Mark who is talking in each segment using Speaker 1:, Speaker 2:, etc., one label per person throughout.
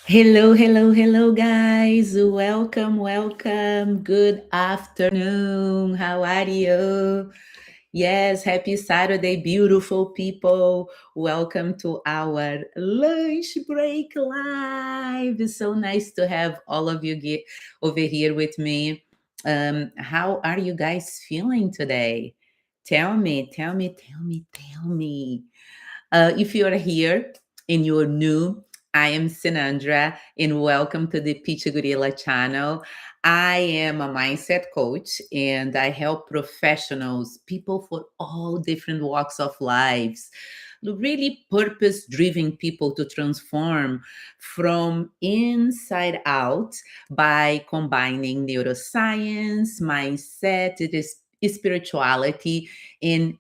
Speaker 1: Hello, hello, hello, guys. Welcome, welcome. Good afternoon. How are you? Yes, happy Saturday, beautiful people. Welcome to our lunch break live. It's so nice to have all of you get over here with me. How are you guys feeling today? Tell me, tell me, tell me, tell me. If you are here and you're new, I am Sinandra, and welcome to the Pitch Gorilla channel. I am a mindset coach, and I help professionals, people for all different walks of lives, really purpose-driven people to transform from inside out by combining neuroscience, mindset, it is spirituality, and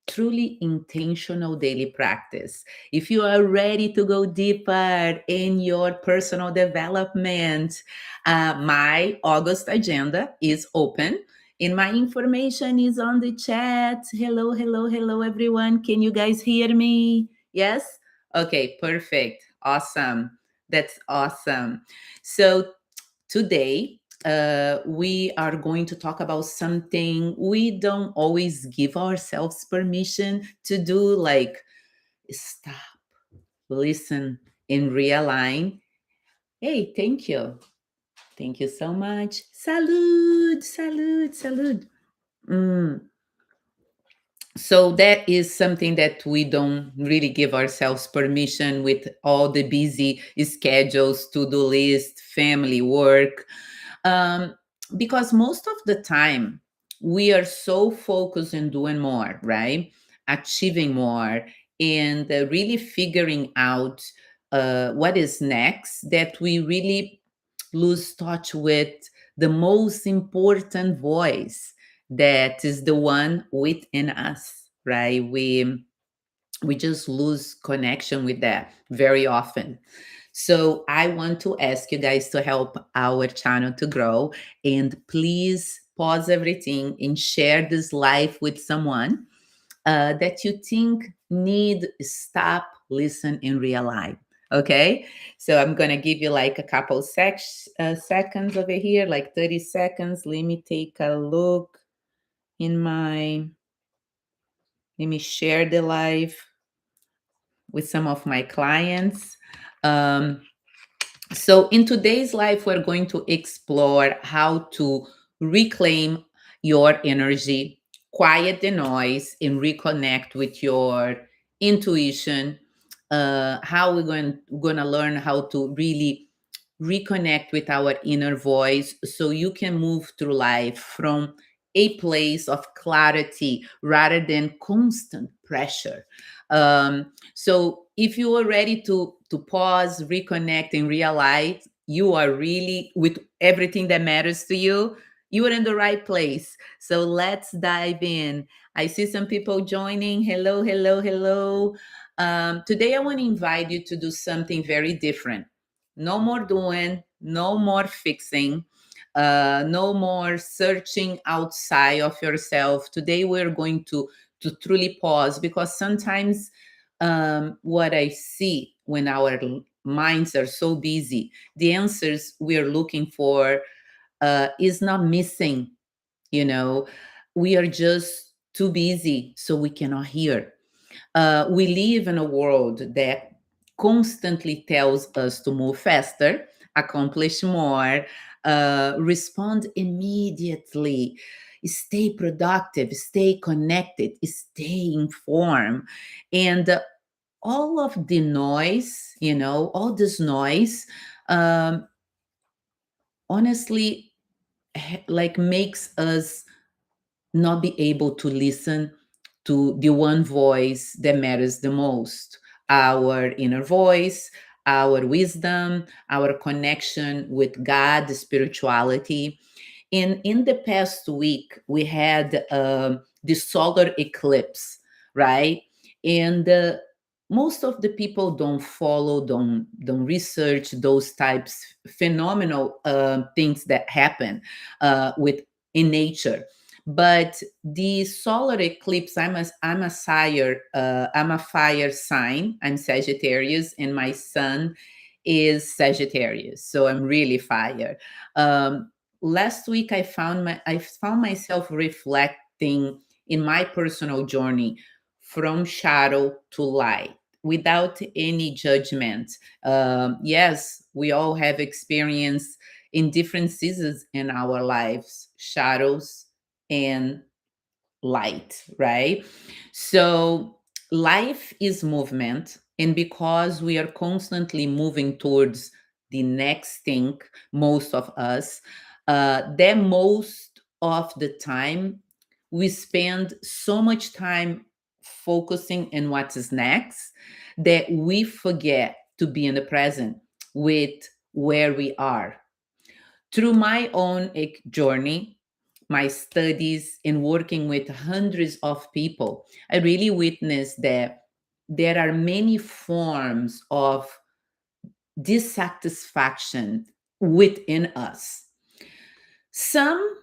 Speaker 1: truly intentional daily practice. If you are ready to go deeper in your personal development, my August agenda is open and my information is on the chat. Hello, hello, hello, everyone. Can you guys hear me? Yes? Okay, perfect. Awesome. That's awesome. So, today, we are going to talk about something we don't always give ourselves permission to do, like stop, listen, and realign. Hey, thank you. Thank you so much. Salud, salud, salud. Mm. So that is something that we don't really give ourselves permission with all the busy schedules, to-do list, family, work. Um, because most of the time we are so focused on doing more, right? Achieving more and really figuring out what is next, that we really lose touch with the most important voice, that is the one within us, right? We just lose connection with that very often. So I want to ask you guys to help our channel to grow, and please pause everything and share this live with someone that you think need stop, listen, and realign. Okay, so I'm gonna give you like a couple seconds over here, like 30 seconds. Let me take a look in my. Let me share the live with some of my clients. Um, So, in today's life, we're going to explore how to reclaim your energy, quiet the noise, and reconnect with your intuition. How going to learn how to really reconnect with our inner voice so you can move through life from a place of clarity rather than constant pressure. So if you are ready to pause, reconnect, and realize you are really with everything that matters to you, you are in the right place. So let's dive in. I see some people joining. Hello, hello, hello. Today I want to invite you to do something very different. No more doing, no more fixing, no more searching outside of yourself. Today we're going to truly pause, because sometimes what I see when our minds are so busy, the answers we're looking for is not missing. You know, we are just too busy, so we cannot hear. We live in a world that constantly tells us to move faster, accomplish more, respond immediately, stay productive, stay connected, stay informed. And all of the noise, all this noise, um, honestly, like makes us not be able to listen to the one voice that matters the most, our inner voice, our wisdom, our connection with God, spirituality. And in the past week, we had the solar eclipse, right? And most of the people don't follow, don't research those types phenomenal things that happen with in nature. But the solar eclipse, I'm a fire sign. I'm Sagittarius, and my sun is Sagittarius. So I'm really fire. Um, Last week I found myself reflecting in my personal journey from shadow to light without any judgment. Yes, we all have experience in different seasons in our lives, shadows and light, right? So life is movement. And because we are constantly moving towards the next thing, most of us, that most of the time we spend so much time focusing on what is next that we forget to be in the present with where we are. Through my own journey, my studies, and working with hundreds of people, I really witnessed that there are many forms of dissatisfaction within us. Some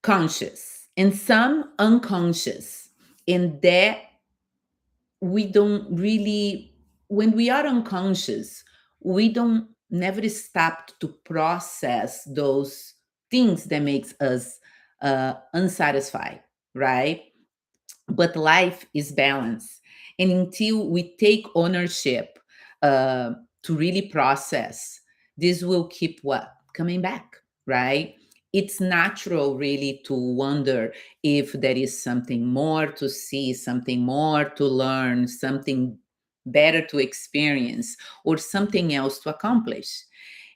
Speaker 1: conscious and some unconscious. And that we don't really, when we are unconscious, we don't never stop to process those things that makes us unsatisfied, right? But life is balance, and until we take ownership uh, to really process, this will keep what coming back, right? It's natural really to wonder if there is something more to see, something more to learn, something better to experience, or something else to accomplish.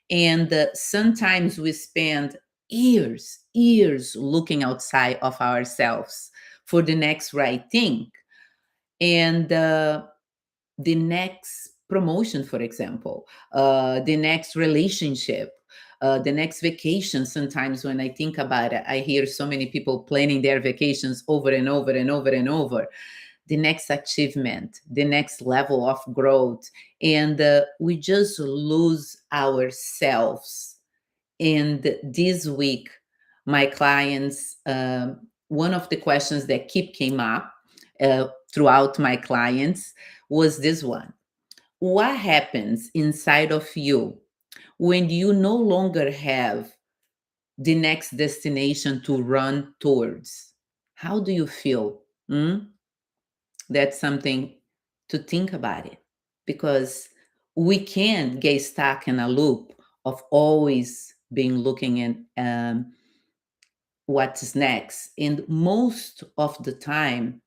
Speaker 1: And sometimes we spend years looking outside of ourselves for the next right thing. And the next promotion, for example, the next relationship, the next vacation. Sometimes when I think about it, I hear so many people planning their vacations over and over and over and over. The next achievement, the next level of growth. And we just lose ourselves. And this week, my clients, one of the questions that keep came up throughout my clients was this one: what happens inside of you when you no longer have the next destination to run towards? How do you feel? Hmm? That's something to think about it, because we can get stuck in a loop of always being looking at what's next. And most of the time,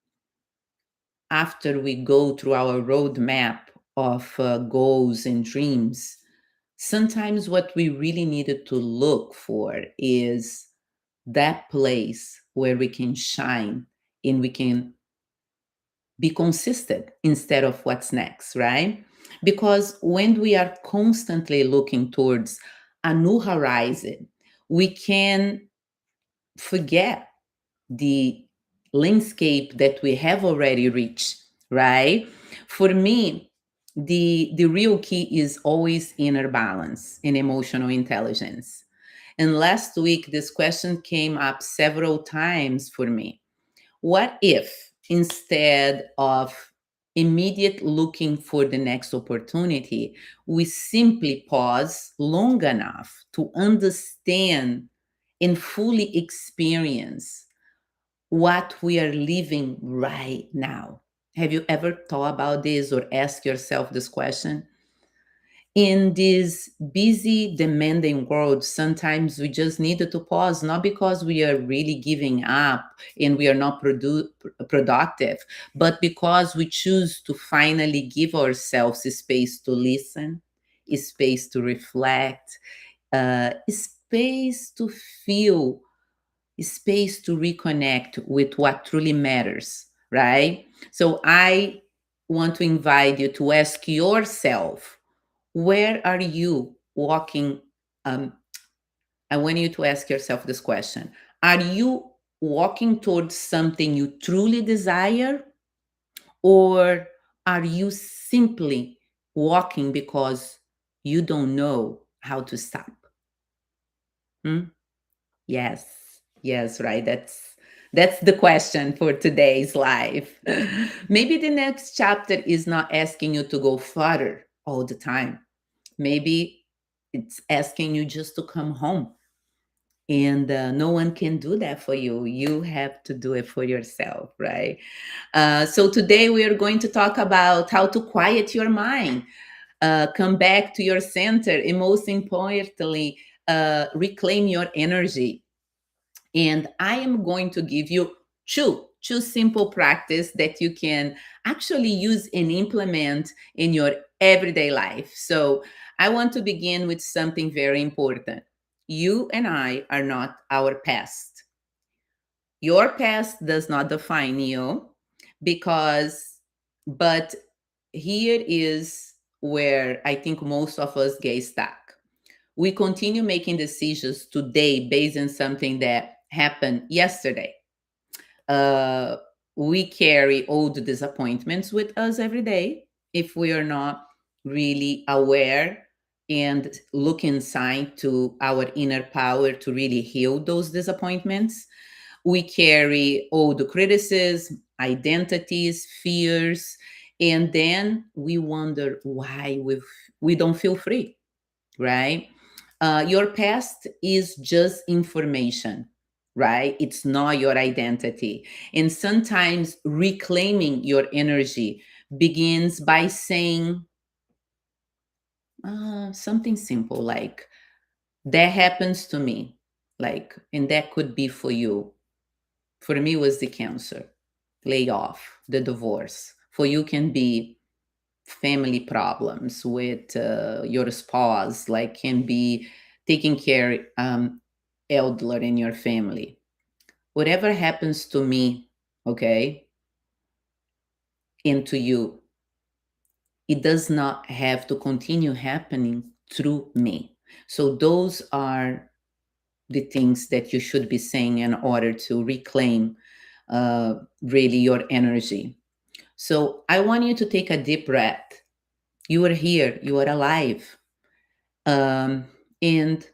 Speaker 1: after we go through our roadmap of goals and dreams, sometimes what we really needed to look for is that place where we can shine and we can be consistent instead of what's next, right? Because when we are constantly looking towards a new horizon, we can forget the landscape that we have already reached, right? For me, the real key is always inner balance and emotional intelligence. And last week, this question came up several times for me. What if instead of immediate looking for the next opportunity, we simply pause long enough to understand and fully experience what we are living right now? Have you ever thought about this or asked yourself this question? In this busy, demanding world, sometimes we just needed to pause, not because we are really giving up and we are not productive, but because we choose to finally give ourselves a space to listen, a space to reflect, a space to feel, space to reconnect with what truly matters, right? So I want to invite you to ask yourself, where are you walking? Um, I want you to ask yourself this question: are you walking towards something you truly desire, or are you simply walking because you don't know how to stop? Hmm? Yes. Yes, right. That's the question for today's life. Maybe the next chapter is not asking you to go further all the time, Maybe it's asking you just to come home. And no one can do that for you. You have to do it for yourself, right? So today we are going to talk about how to quiet your mind, come back to your center, and most importantly, reclaim your energy. And I am going to give you two simple practice that you can actually use and implement in your everyday life. So I want to begin with something very important. You and I are not our past. Your past does not define you, because, but here is where I think most of us get stuck. We continue making decisions today based on something that happened yesterday. Uh, we carry old disappointments with us every day if we are not really aware and look inside to our inner power to really heal those disappointments. We carry old criticism, identities, fears, and then we wonder why we don't feel free, right? Your past is just information, right? It's not your identity. And sometimes reclaiming your energy begins by saying something simple like, that happens to me. Like, and that could be for you. For me, was the cancer, layoff, the divorce. For you, can be family problems with your spouse, like can be taking care elder in your family. Whatever happens to me, okay, and to you, it does not have to continue happening through me. So those are the things that you should be saying in order to reclaim really your energy. So I want you to take a deep breath. You are here, you are alive, um, and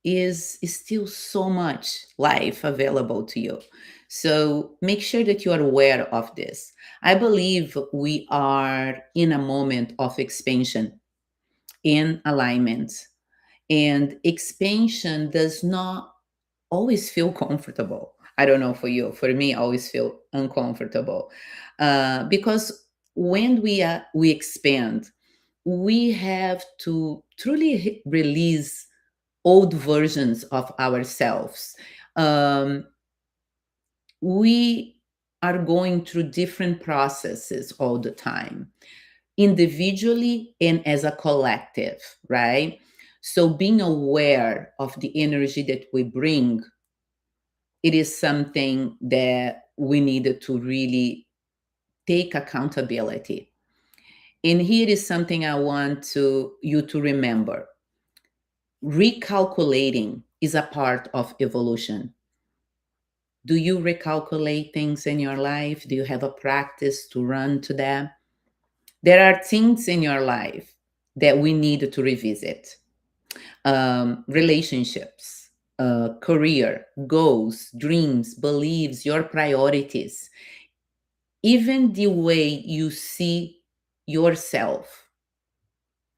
Speaker 1: is still so much life available to you. So make sure that you are aware of this. I believe we are in a moment of expansion in alignment, and expansion does not always feel comfortable. I don't know for you. For me, I always feel uncomfortable, because when we expand, we have to truly release old versions of ourselves. Um, we are going through different processes all the time, individually and as a collective, right? So being aware of the energy that we bring, it is something that we needed to really take accountability. And here is something I want you to remember. Recalculating is a part of evolution. Do you recalculate things in your life? Do you have a practice to run to that? There are things in your life that we need to revisit. Relationships, career, goals, dreams, beliefs, your priorities, even the way you see yourself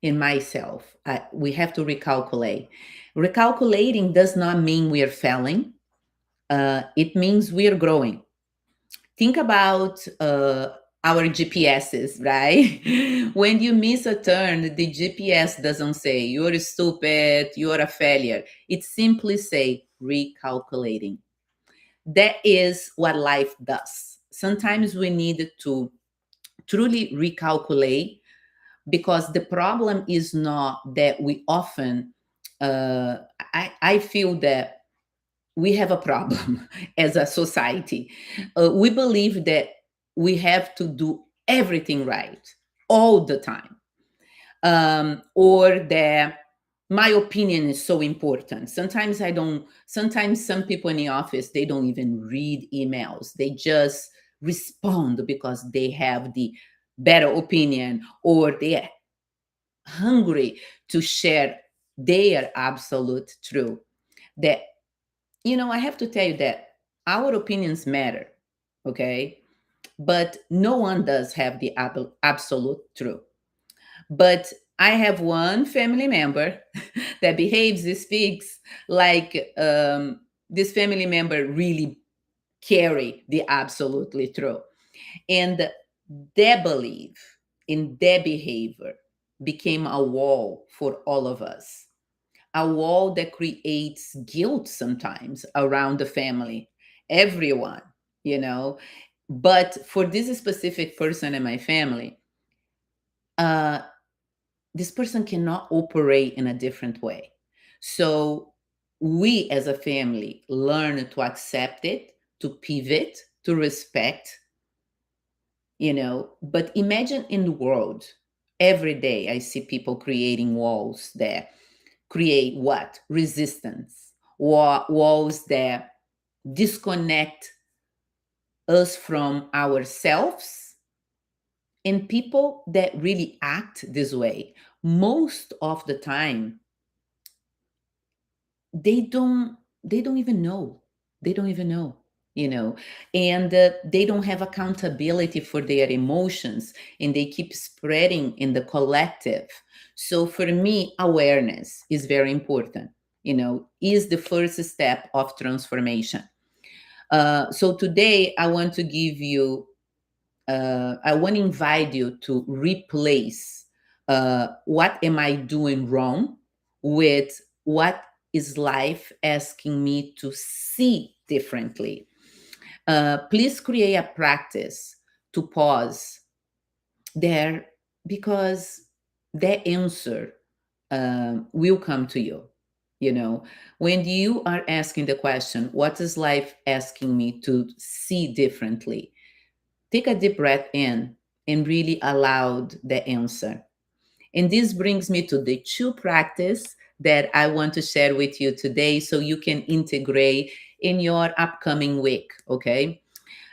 Speaker 1: and myself. We have to recalculate. Recalculating does not mean we are failing. It means we are growing. Think about our GPSs, right? When you miss a turn, the GPS doesn't say you're stupid, you're a failure. It simply say recalculating. That is what life does. Sometimes we need to truly recalculate, because the problem is not that we often I feel that we have a problem as a society. We believe that we have to do everything right all the time, or that my opinion is so important. Sometimes I don't. Sometimes some people in the office, they don't even read emails. They just respond because they have the better opinion, or they are hungry to share their absolute truth. That, I have to tell you that our opinions matter, okay? But no one does have the absolute truth. But I have one family member that behaves, speaks like this family member really carry the absolutely true. And their belief in their behavior became a wall for all of us, a wall that creates guilt sometimes around the family, everyone, you know. But for this specific person in my family, uh, this person cannot operate in a different way. So we as a family learn to accept it, to pivot, to respect, But imagine in the world, every day I see people creating walls that create what? Resistance. Walls that disconnect us from ourselves, and people that really act this way most of the time, they don't they don't even know. They don't even know, you know and they don't have accountability for their emotions, and they keep spreading in the collective. So for me, awareness is very important, is the first step of transformation. So today I want to give you I want to invite you to replace what am I doing wrong with what is life asking me to see differently. Please create a practice to pause there, because the answer will come to you. When you are asking the question, what is life asking me to see differently? Take a deep breath in and really allow the answer. And this brings me to the two practice that I want to share with you today so you can integrate in your upcoming week, okay?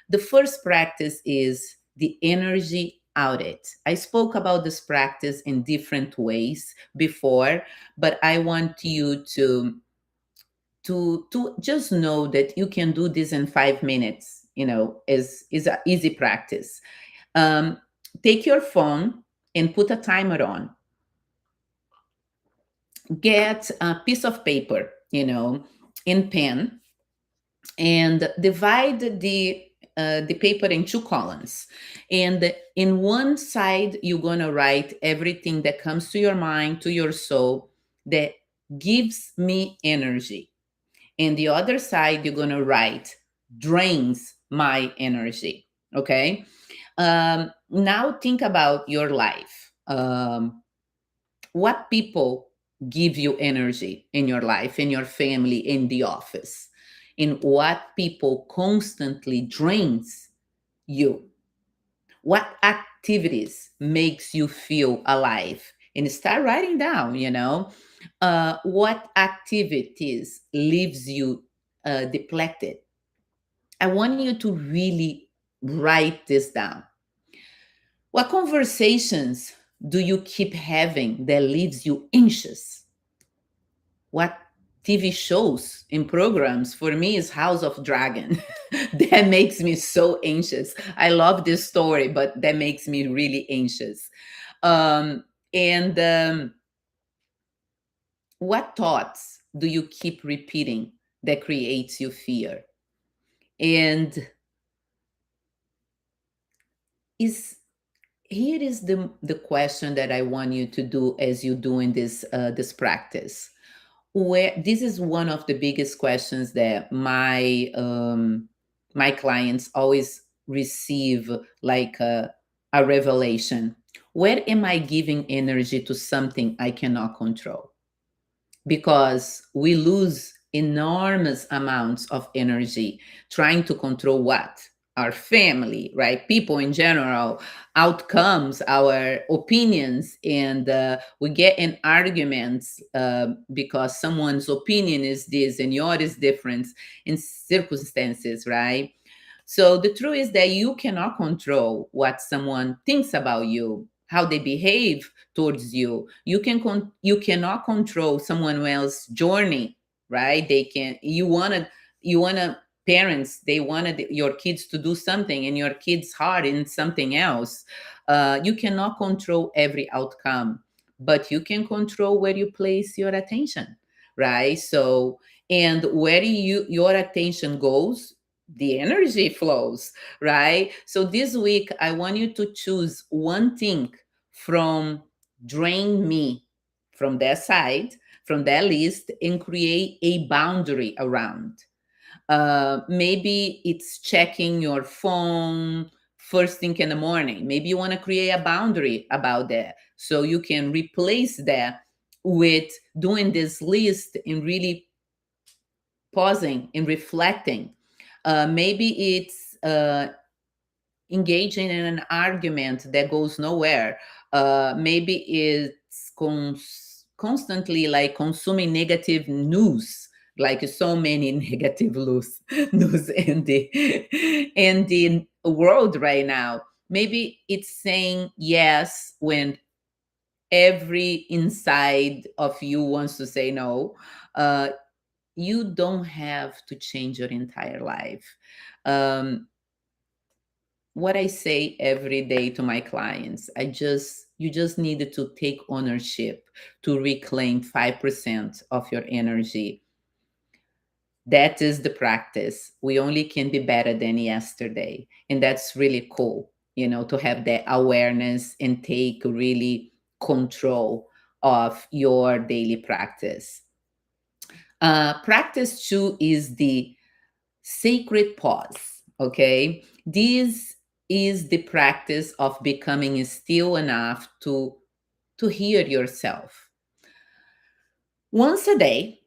Speaker 1: The first practice is the energy audit. I spoke about this practice in different ways before, but I want you to just know that you can do this in 5 minutes. Is an easy practice. um, Take your phone and put a timer on. Get a piece of paper, in pen, and divide the paper in two columns. And in one side, you're gonna write everything that comes to your mind, to your soul, that gives me energy. And the other side, you're gonna write drains my energy. Okay. Now think about your life. What people give you energy in your life, in your family, in the office, and what people constantly drains you? What activities makes you feel alive? And start writing down, what activities leaves you depleted. I want you to really write this down. What conversations do you keep having that leaves you anxious? What TV shows and programs? For me is House of Dragon. That makes me so anxious. I love this story, but that makes me really anxious. Um, and What thoughts do you keep repeating that creates you fear? And is here is the question that I want you to do as you're doing this practice. Where this is one of the biggest questions that my clients always receive, like a revelation. Where am I giving energy to something I cannot control? Because we lose enormous amounts of energy trying to control what? Our family, right? People in general, outcomes, our opinions, and we get in arguments because someone's opinion is this and yours is different in circumstances, right? So the truth is that you cannot control what someone thinks about you, how they behave towards you. You cannot control someone else's journey, right? They can you wanna parents, they wanted your kids to do something and your kids heart in something else. You cannot control every outcome, but you can control where you place your attention, right? So, and where your attention goes, the energy flows, right? So this week, I want you to choose one thing from drain me, from that side, from that list, and create a boundary around. Maybe it's checking your phone first thing in the morning. Maybe you want to create a boundary about that so you can replace that with doing this list and really pausing and reflecting. Maybe it's engaging in an argument that goes nowhere. Maybe it's constantly like consuming negative news, like so many negative news in the world right now. Maybe it's saying yes when every inside of you wants to say no. Uh, you don't have to change your entire life. Um, what I say every day to my clients, you just needed to take ownership to reclaim 5% of your energy. That is the practice. We only can be better than yesterday. And that's really cool, to have that awareness and take really control of your daily practice. Practice two is the sacred pause. Okay. This is the practice of becoming still enough to hear yourself. Once a day,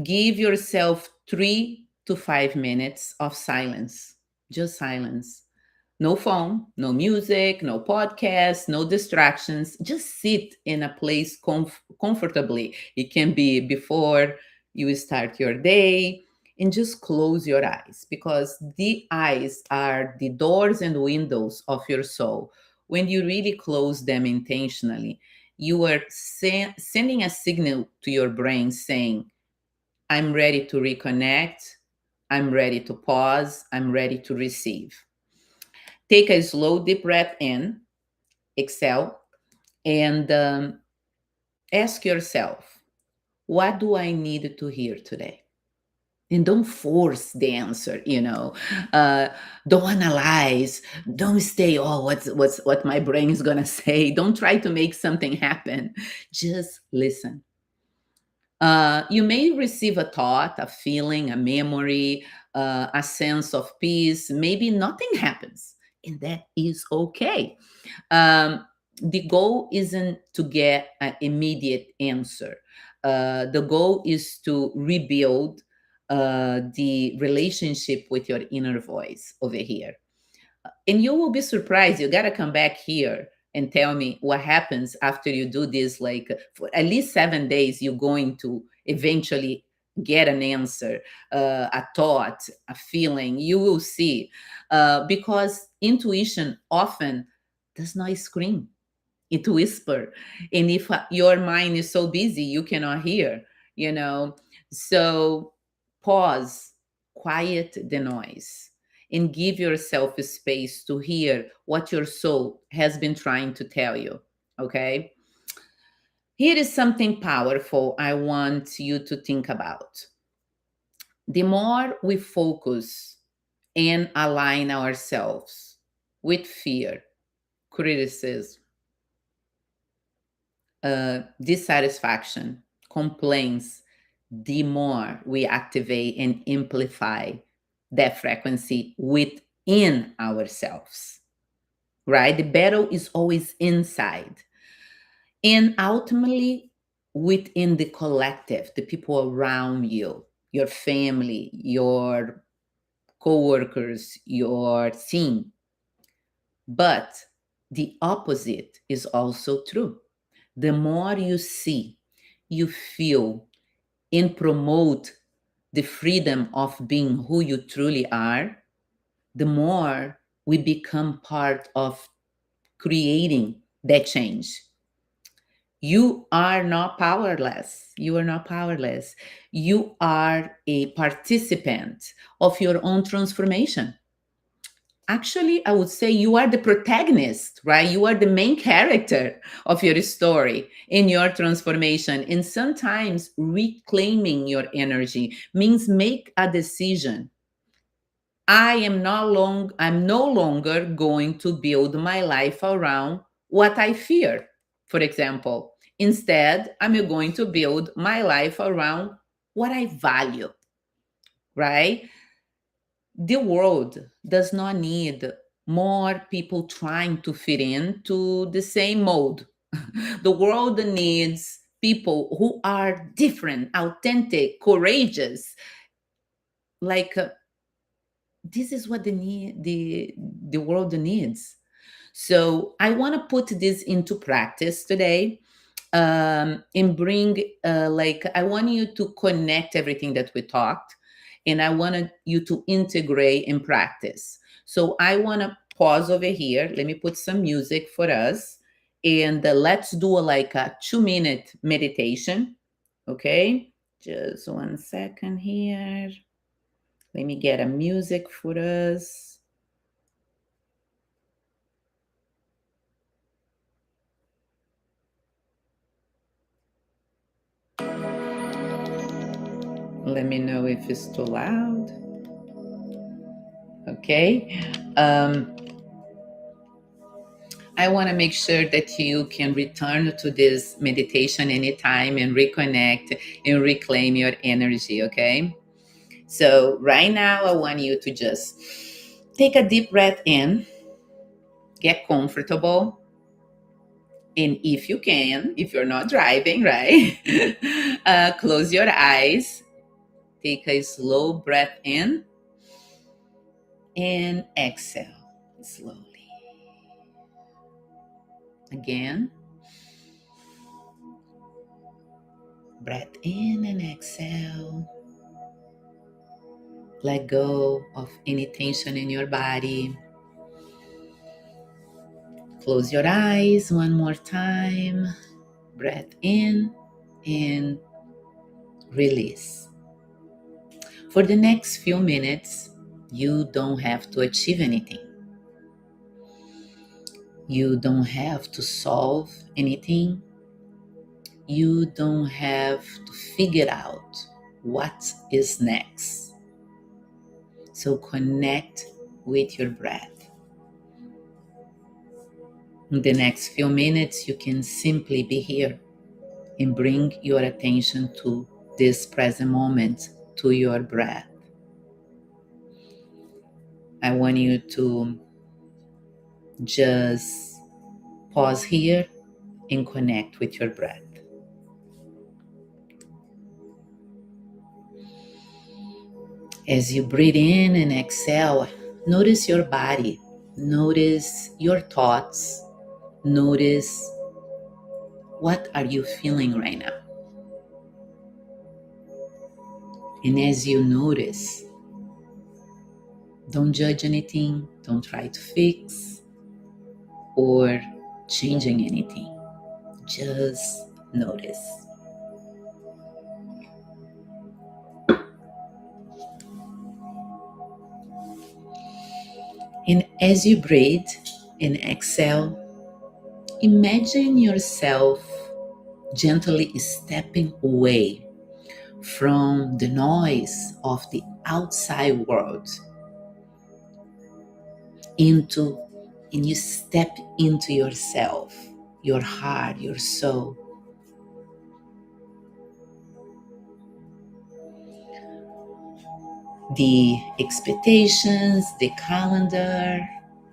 Speaker 1: give yourself 3 to 5 minutes of silence, just silence. No phone, no music, no podcast, no distractions. Just sit in a place comfortably. It can be before you start your day, and just close your eyes, because the eyes are the doors and windows of your soul. When you really close them intentionally, you are sending a signal to your brain saying, I'm ready to reconnect. I'm ready to pause. I'm ready to receive. Take a slow, deep breath in, exhale, and ask yourself, what do I need to hear today? And don't force the answer, don't analyze, don't stay, oh, what my brain is gonna say. Don't try to make something happen. Just listen. You may receive a thought, a feeling, a memory, a sense of peace. Maybe nothing happens, and that is okay. Um, the goal isn't to get an immediate answer. The goal is to rebuild the relationship with your inner voice over here. And you will be surprised. You got to come back here and tell me what happens after you do this. Like for at least 7 days, you're going to eventually get an answer, a thought, a feeling. You will see. Because intuition often does not scream, it whisper. And if your mind is so busy, you cannot hear, you know. So pause, quiet the noise, and give yourself a space to hear what your soul has been trying to tell you. Okay. Here is something powerful I want you to think about. The more we focus and align ourselves with fear, criticism, dissatisfaction, complaints, the more we activate and amplify that frequency within ourselves, right? The battle is always inside. And ultimately, within the collective, the people around you, your family, your coworkers, your team. But the opposite is also true. The more you see, you feel, and promote the freedom of being who you truly are, the more we become part of creating that change. You are not powerless. You are not powerless. You are a participant of your own transformation. Actually, I would say you are the protagonist, right? You are the main character of your story in your transformation. And sometimes reclaiming your energy means make a decision. I'm no longer going to build my life around what I fear, for example. Instead, I'm going to build my life around what I value, right? The world does not need more people trying to fit into the same mold. The world needs people who are different, authentic, courageous. Like this is what the world needs. So I want to put this into practice today, and bring like I want you to connect everything that we talked, and I wanted you to integrate and practice. So I want to pause over here. Let me put some music for us, and let's do like a 2-minute meditation. Okay, just 1 second here. Let me get a music for us. Let me know if it's too loud. Okay. I want to make sure that you can return to this meditation anytime and reconnect and reclaim your energy. Okay. So, right now, I want you to just take a deep breath in, get comfortable. And if you can, if you're not driving, right, close your eyes, take a slow breath in and exhale slowly. Again, breath in and exhale. Let go of any tension in your body. Close your eyes one more time. Breath in and release. For the next few minutes, you don't have to achieve anything. You don't have to solve anything. You don't have to figure out what is next. So connect with your breath. In the next few minutes, you can simply be here and bring your attention to this present moment, to your breath. I want you to just pause here and connect with your breath. As you breathe in and exhale, notice your body, notice your thoughts, notice what are you feeling right now. And as you notice, don't judge anything, don't try to fix or changing anything. Just notice. And as you breathe and exhale, imagine yourself gently stepping away from the noise of the outside world into, and you step into yourself, your heart, your soul. The expectations, the calendar,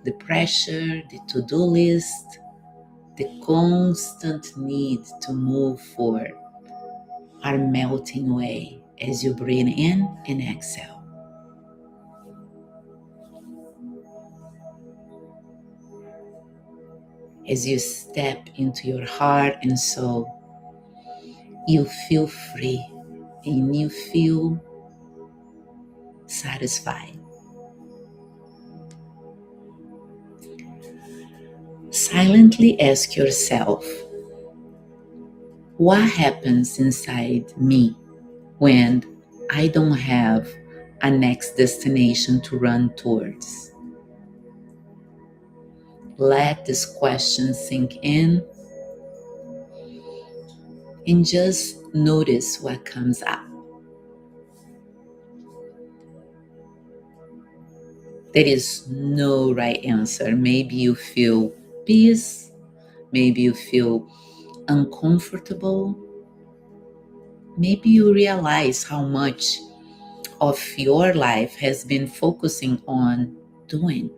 Speaker 1: the pressure, the to-do list, the constant need to move forward are melting away as you breathe in and exhale. As you step into your heart and soul, you feel free and you feel satisfied. Silently ask yourself, what happens inside me when I don't have a next destination to run towards? Let this question sink in and just notice what comes up. There is no right answer. Maybe you feel peace, maybe you feel uncomfortable, maybe you realize how much of your life has been focusing on doing,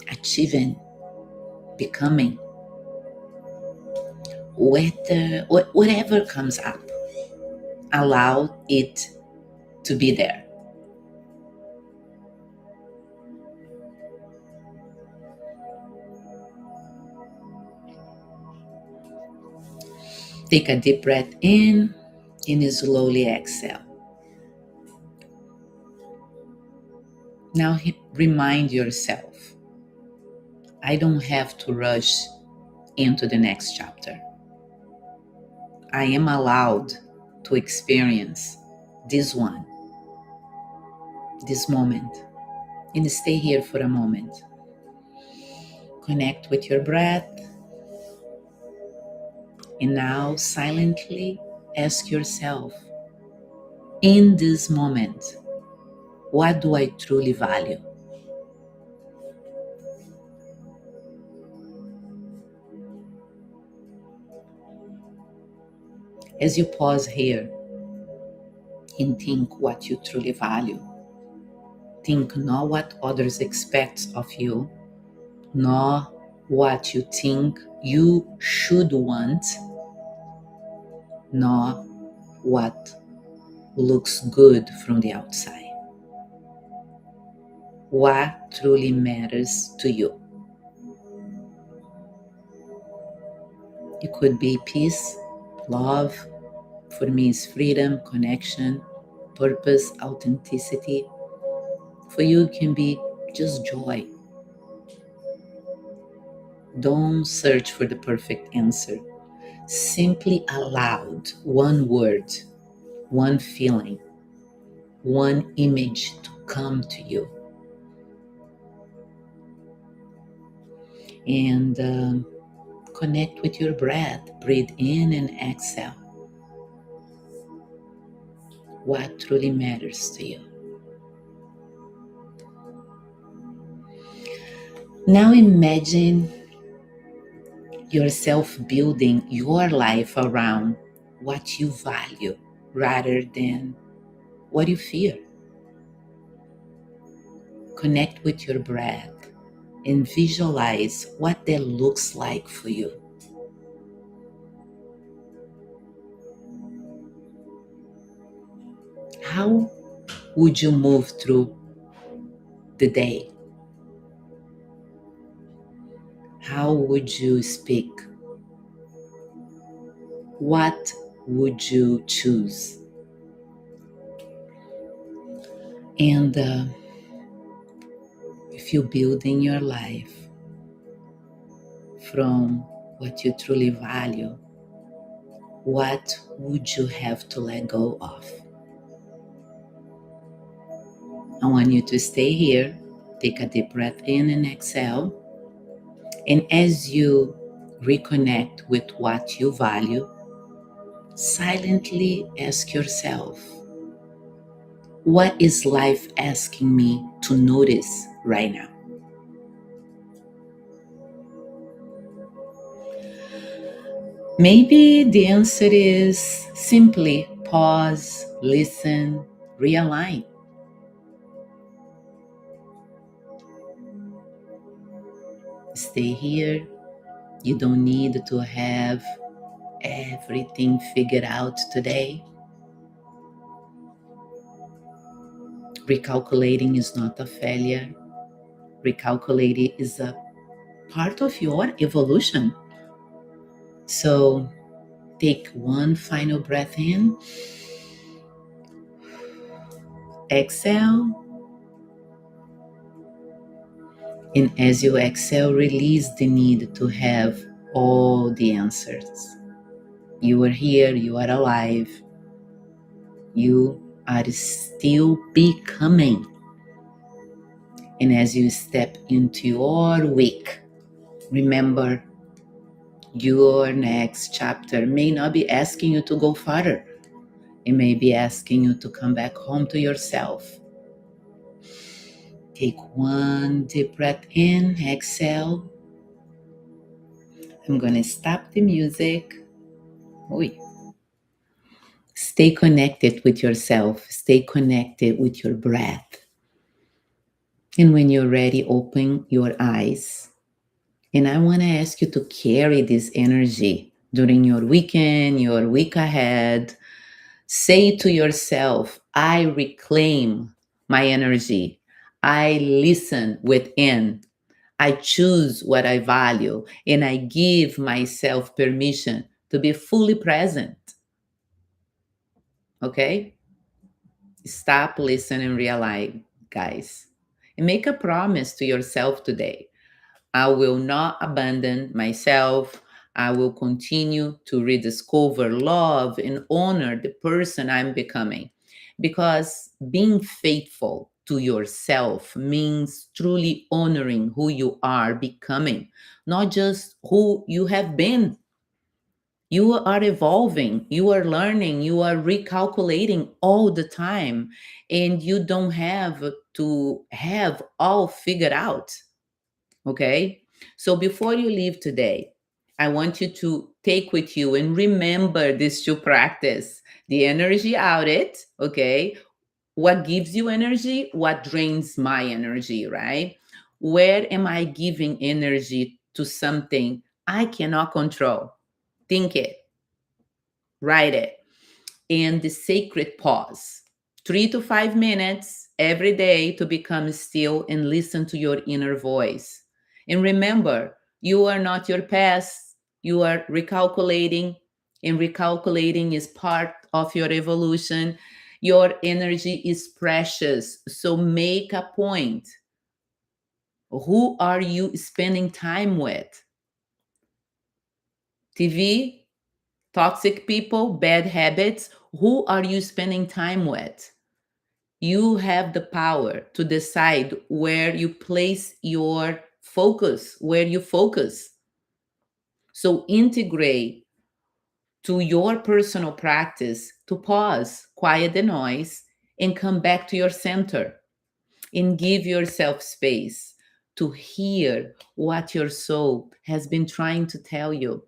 Speaker 1: achieving, becoming. Whatever comes up, allow it to be there. Take a deep breath in and slowly exhale. Now remind yourself, I don't have to rush into the next chapter. I am allowed to experience this one, this moment, and stay here for a moment. Connect with your breath, and now silently ask yourself, in this moment, what do I truly value? As you pause here and think what you truly value, think not what others expect of you, nor what you think you should want, nor what looks good from the outside. What truly matters to you? It could be peace, love. For me, is freedom, connection, purpose, authenticity. For you, it can be just joy. Don't search for the perfect answer. Simply allow one word, one feeling, one image to come to you. And connect with your breath. Breathe in and exhale. What truly matters to you? Now imagine yourself building your life around what you value rather than what you fear. Connect with your breath and visualize what that looks like for you. How would you move through the day? How would you speak? What would you choose? And if you're building your life from what you truly value, what would you have to let go of? I want you to stay here. Take a deep breath in and exhale. And as you reconnect with what you value, silently ask yourself, what is life asking me to notice right now? Maybe the answer is simply pause, listen, realign. Stay here. You don't need to have everything figured out today. Recalculating is not a failure. Recalculating is a part of your evolution. So take one final breath in, exhale, and as you exhale, release the need to have all the answers. You are here, you are alive, you are still becoming. And as you step into your week, remember your next chapter may not be asking you to go farther. It may be asking you to come back home to yourself. Take one deep breath in, exhale. I'm going to stop the music. Oi. Stay connected with yourself. Stay connected with your breath. And when you're ready, open your eyes. And I want to ask you to carry this energy during your weekend, your week ahead. Say to yourself, I reclaim my energy. I listen within. I choose what I value. And I give myself permission to be fully present. Okay? Stop, listen, and realize, guys. And make a promise to yourself today. I will not abandon myself. I will continue to rediscover, love, and honor the person I'm becoming. Because being faithful to yourself means truly honoring who you are becoming, not just who you have been. You are evolving, you are learning, you are recalculating all the time, and you don't have to have all figured out. Okay? So before you leave today, I want you to take with you and remember these two practice the energy audit. Okay? What gives you energy? What drains my energy, right? Where am I giving energy to something I cannot control? Think it, write it. And the sacred pause, 3 to 5 minutes every day to become still and listen to your inner voice. And remember, you are not your past, you are recalculating, and recalculating is part of your evolution. Your energy is precious, so make a point. Who are you spending time with? TV, toxic people, bad habits? Who are you spending time with? You have the power to decide where you place your focus, where you focus. So integrate to your personal practice to pause, quiet the noise, and come back to your center and give yourself space to hear what your soul has been trying to tell you.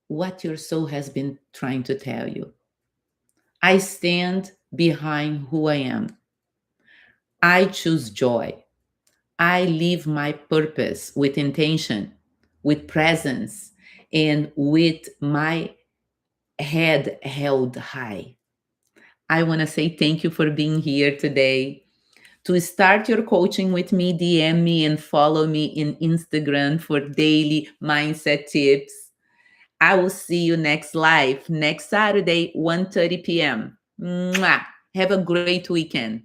Speaker 1: What your soul has been trying to tell you. I stand behind who I am. I choose joy. I live my purpose with intention, with presence, and with my head held high. I want to say thank you for being here today. To start your coaching with me, DM me and follow me in Instagram for daily mindset tips. I will see you next live next Saturday, 1:30 p.m. Mwah! Have a great weekend.